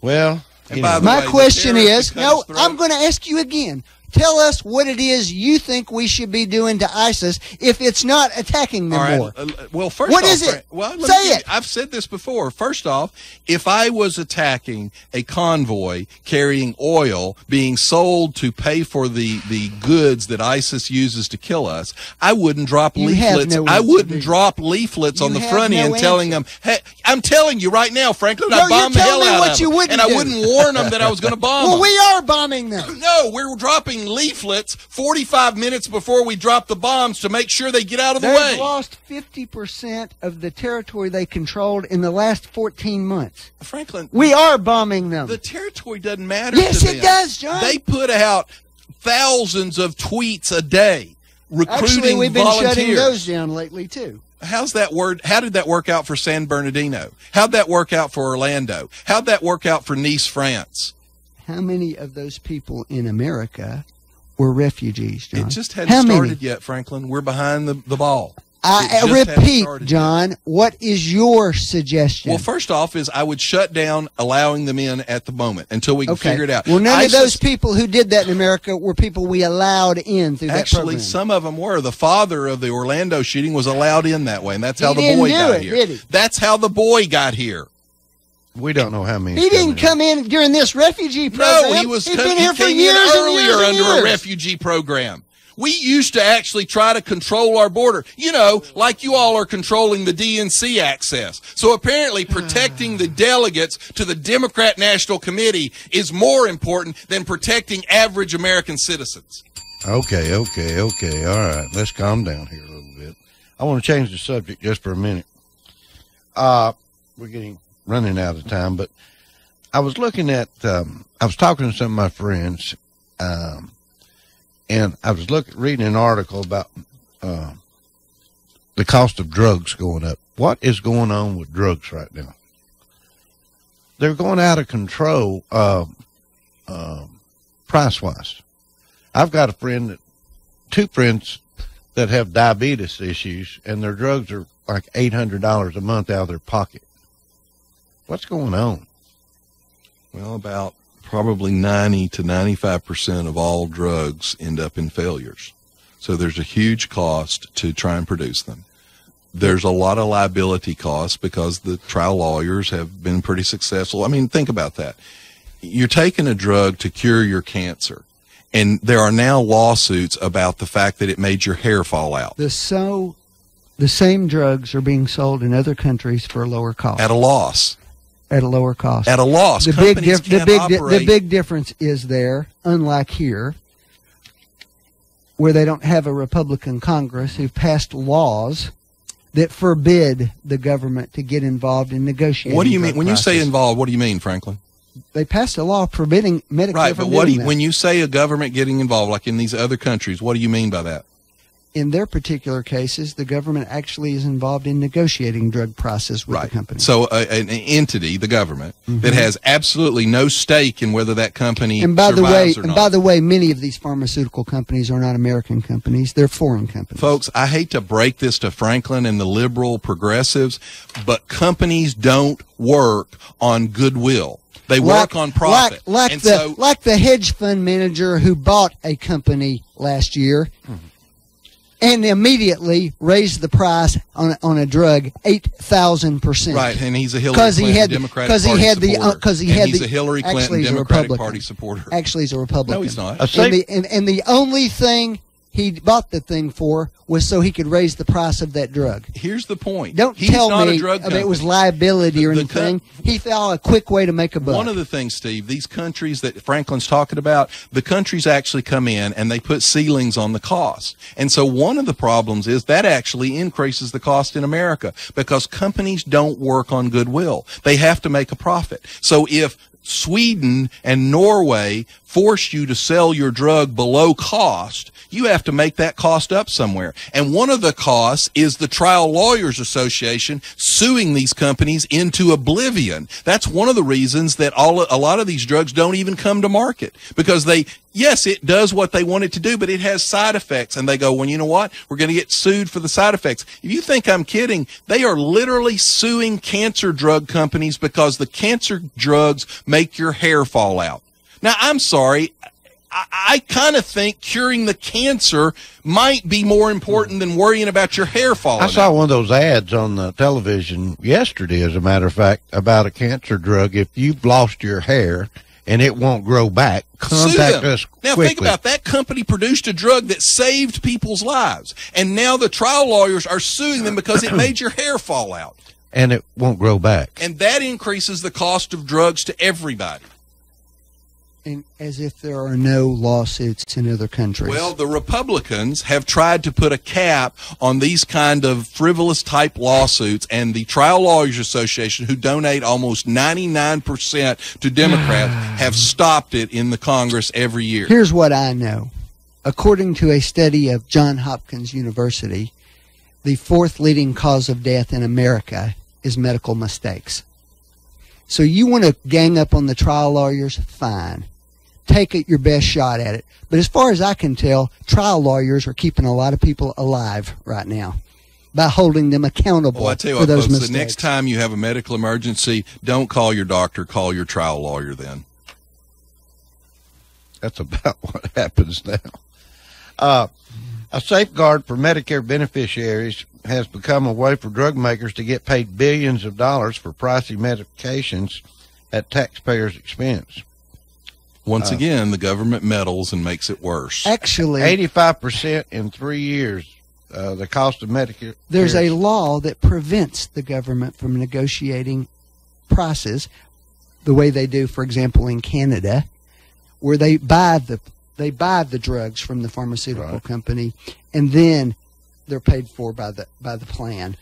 Well, my question is, I'm going to ask you again. Tell us what it is you think we should be doing to ISIS if it's not attacking them more. Well, first what off, is it? Well, Say it. I've said this before. First off, if I was attacking a convoy carrying oil being sold to pay for the goods that ISIS uses to kill us, I wouldn't drop leaflets. I wouldn't drop leaflets on the front end telling them, "Hey, I'm telling you right now, Franklin, I bombed the hell out of them." And I wouldn't warn them that I was going to bomb them. Well, we are bombing them. No, we're dropping leaflets 45 minutes before we drop the bombs to make sure they get out of the way. They've lost 50% of the territory they controlled in the last 14 months. Franklin, we are bombing them. The territory doesn't matter. Yes, to them. It does, John. They put out thousands of tweets a day recruiting Actually, we've been volunteers. shutting those down lately too. How did that work out for San Bernardino? How'd that work out for Orlando? How'd that work out for Nice, France? How many of those people in America were refugees, John? It just hadn't started yet, Franklin. We're behind the ball. I repeat, John, what is your suggestion? Well, first off is I would shut down allowing them in at the moment until we can figure it out. Well, none of those people who did that in America were people we allowed in through that program. Actually, some of them were. The father of the Orlando shooting was allowed in that way, and that's how the boy got here. Did he? That's how the boy got here. We don't know how many. He didn't come in during this refugee program. No, he's been here for came years in and earlier years and under years. a refugee program. We used to actually try to control our border, like you all are controlling the DNC access. So apparently protecting the delegates to the Democrat National Committee is more important than protecting average American citizens. Okay. All right. Let's calm down here a little bit. I want to change the subject just for a minute. We're running out of time, but I was looking at, I was talking to some of my friends, and I was reading an article about the cost of drugs going up. What is going on with drugs right now? They're going out of control price-wise. I've got two friends that have diabetes issues, and their drugs are like $800 a month out of their pocket. What's going on? Well, about probably 90 to 95% of all drugs end up in failures. So there's a huge cost to try and produce them. There's a lot of liability costs because the trial lawyers have been pretty successful. I mean, think about that. You're taking a drug to cure your cancer, And there are now lawsuits about the fact that it made your hair fall out. The same drugs are being sold in other countries for a lower cost. At a loss. At a lower cost. At a loss. The big difference is there, unlike here, where they don't have a Republican Congress who passed laws that forbid the government to get involved in negotiating. What do you mean? When you say prices. involved, what do you mean, Franklin? They passed a law forbidding Medicare Right, from but doing that. when you say a government getting involved, like in these other countries, what do you mean by that? In their particular cases, the government actually is involved in negotiating drug prices with the company. So an entity, the government, that has absolutely no stake in whether that company By survives or not. the way, many of these pharmaceutical companies are not American companies; they're foreign companies. Folks, I hate to break this to Franklin and the liberal progressives, but companies don't work on goodwill. They work on profit. Like the hedge fund manager who bought a company last year. And immediately raised the price on a drug 8,000%. Right, and he's a Hillary Clinton Democratic Party supporter. He's a Hillary Clinton Democratic Party supporter. Actually, he's a Republican. No, he's not. And the only thing he bought the thing for was so he could raise the price of that drug. Here's the point. Don't tell me it was liability or anything. He found a quick way to make a buck. One of the things, Steve, these countries that Franklin's talking about, the countries actually come in and they put ceilings on the cost. And so one of the problems is that actually increases the cost in America because companies don't work on goodwill. They have to make a profit. So if Sweden and Norway force you to sell your drug below cost, you have to make that cost up somewhere. And one of the costs is the Trial Lawyers Association suing these companies into oblivion. That's one of the reasons that a lot of these drugs don't even come to market, because yes, it does what they want it to do, but it has side effects. And they go, well, you know what? We're going to get sued for the side effects. If you think I'm kidding, they are literally suing cancer drug companies because the cancer drugs make your hair fall out. Now, I'm sorry. I kind of think curing the cancer might be more important than worrying about your hair falling out. I saw one of those ads on the television yesterday, as a matter of fact, about a cancer drug. If you've lost your hair and it won't grow back, contact us quickly. Now, think about that. Company produced a drug that saved people's lives, and now the trial lawyers are suing them because it made your hair fall out. And it won't grow back. And that increases the cost of drugs to everybody. And as if there are no lawsuits in other countries. Well, the Republicans have tried to put a cap on these kind of frivolous type lawsuits, and the Trial Lawyers Association, who donate almost 99% to Democrats, have stopped it in the Congress every year. Here's what I know. According to a study of Johns Hopkins University, the fourth leading cause of death in America is medical mistakes. So you want to gang up on the trial lawyers? Fine. Take it your best shot at it. But as far as I can tell, trial lawyers are keeping a lot of people alive right now by holding them accountable well, I tell you for what, those folks, mistakes. The next time you have a medical emergency, don't call your doctor, call your trial lawyer then. That's about what happens now. A safeguard for Medicare beneficiaries has become a way for drug makers to get paid billions of dollars for pricey medications at taxpayers' expense. Once again, the government meddles and makes it worse. Actually, 85% in 3 years, the cost of Medicare. There's a law that prevents the government from negotiating prices the way they do, for example, in Canada, where they buy the drugs from the pharmaceutical company, and then they're paid for by the plan.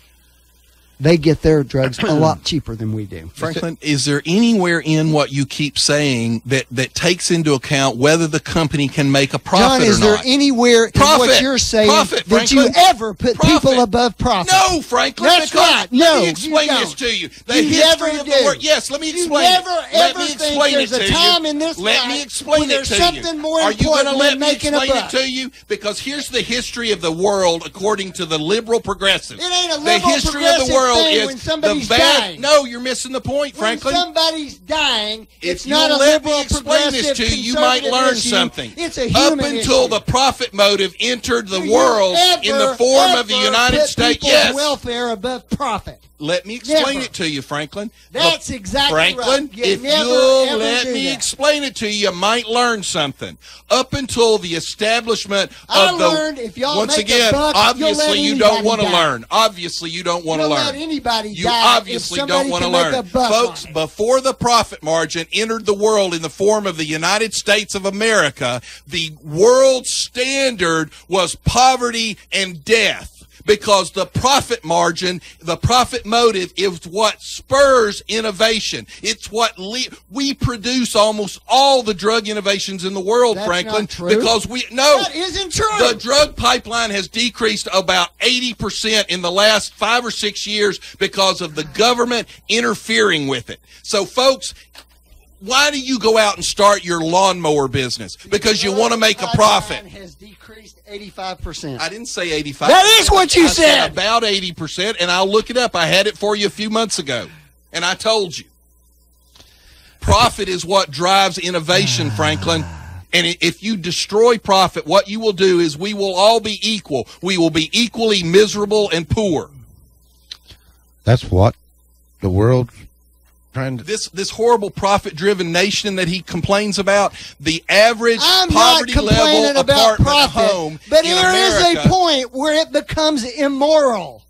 They get their drugs a lot cheaper than we do. Franklin, is there anywhere in what you keep saying that takes into account whether the company can make a profit or not? John, is there anywhere in what you're saying that you ever put people above profit? No, Franklin. That's right. No, let me explain this to you. The you history never of do. the world. Yes, let me explain you never, it. Let me think explain there's it to a time you. in this Let me explain when it there's to something you. more Are you going important to let than me making explain a buck? it to you? Because here's the history of the world according to the liberal progressives. It ain't a liberal the history of the world thing is when somebody's the dying. No, you're missing the point, Franklin. When somebody's dying, it's If not you a let liberal me explain this to you, you might conservative learn issue. something. It's a human Up until issue. the profit motive entered the Do you world ever, in the form of the United States. Yes. Welfare above profit. Let me explain it to you, Franklin. That's exactly Franklin, right. if you'll let me explain it to you, you might learn something. Up until the establishment of learned if y'all once make again, a buck, obviously you don't want to learn. Obviously you don't want to learn. Let anybody you die obviously if don't want to learn. Folks, before the profit margin entered the world in the form of the United States of America, the world standard was poverty and death. Because the profit margin, the profit motive is what spurs innovation. It's what we produce almost all the drug innovations in the world, That's Franklin. not true. Because that isn't true. The drug pipeline has decreased about 80% in the last 5 or 6 years because of the government interfering with it. So, folks, why do you go out and start your lawnmower business? Because you want to make a profit. Has decreased 85%. I didn't say 85%. That is what you I said. About 80%, and I'll look it up. I had it for you a few months ago, and I told you. Profit is what drives innovation, Franklin. And if you destroy profit, what you will do is we will all be equal. We will be equally miserable and poor. That's what the world's trying to... This horrible profit-driven nation that he complains about, the average I'm poverty not level about apartment profit, home but in there is America, a point where it becomes immoral.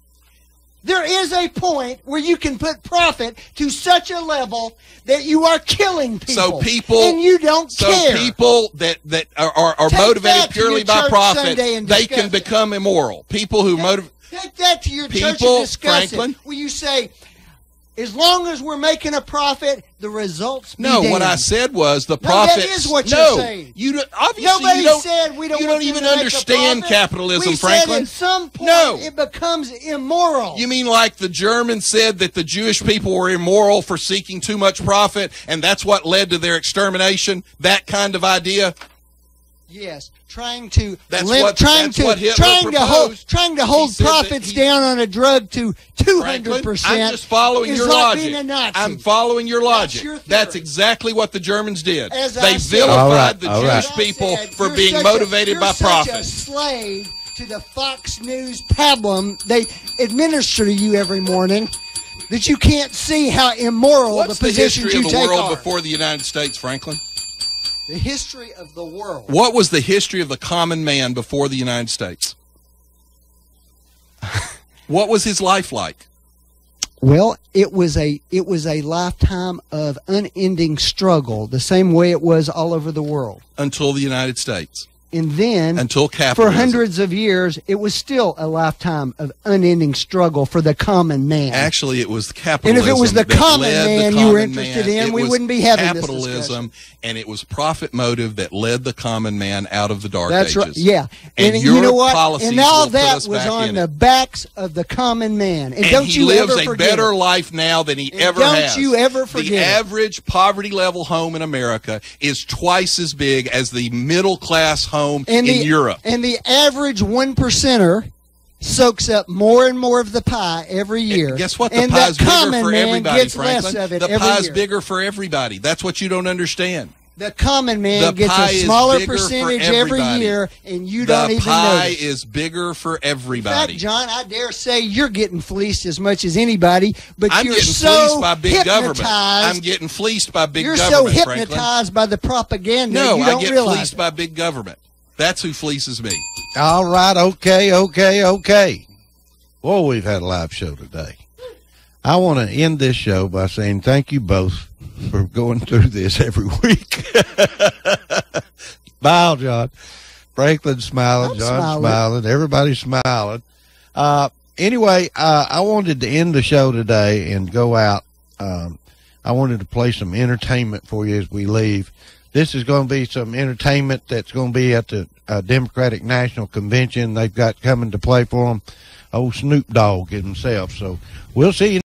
There is a point where you can put profit to such a level that you are killing people. And you don't care. So people that are motivated purely by profit, they can become immoral. People who motivate... Take that to your church and discuss it. Will you say, as long as we're making a profit, the results be damned. What I said was the profit. That is what you're saying. Obviously Nobody you don't, said we don't you want don't even them to make a understand profit. capitalism, we Franklin. Said at some point it becomes immoral. You mean like the Germans said that the Jewish people were immoral for seeking too much profit, and that's what led to their extermination? That kind of idea? Yes, trying to hold profits down on a drug to 200%. I'm just following your like logic. Being a Nazi. I'm following your logic. That's exactly what the Germans did. They said, vilified the Jewish people for being motivated by profit. You're such a slave to the Fox News pablum they administer to you every morning that you can't see how immoral What's the positions you take are. What's the history of the world before the United States, Franklin? The history of the world. What was the history of the common man before the United States? What was his life like? Well, it was a lifetime of unending struggle, the same way it was all over the world. Until the United States. And then, until capitalism. For hundreds of years, it was still a lifetime of unending struggle for the common man. Actually, it was capitalism. And if it was the common man you were interested in, we wouldn't be having capitalism, this discussion. And it was profit motive that led the common man out of the dark That's ages. Right. Yeah. And you know what? And all that was back on the backs of the common man. And don't he you lives ever a forget better it. life now than he And ever don't has. you ever forget the it. average poverty level home in America is twice as big as the middle class home in Europe. And the average 1%er soaks up more and more of the pie every year. And guess what? The and pie's the bigger common for man everybody, gets Franklin. less of it the every pie's year. bigger for everybody. That's what you don't understand. The common man The gets pie a is smaller bigger for percentage every everybody. year, and you don't even The pie notice. is bigger for In everybody. fact, John, I dare say you're getting fleeced as much as anybody, but I'm you're getting so fleeced by big government. hypnotized. I'm getting fleeced by big You're government, so Franklin. hypnotized by the propaganda. No, you don't I get realize fleeced by big government. That's who fleeces me. All right, okay. Well, we've had a live show today. I want to end this show by saying thank you both for going through this every week. Smile, John. Franklin's smiling, John's smiling, everybody's smiling. Anyway, I wanted to end the show today and go out. I wanted to play some entertainment for you as we leave. This is going to be some entertainment that's going to be at the Democratic National Convention. They've got coming to play for them, old Snoop Dogg himself. So we'll see you.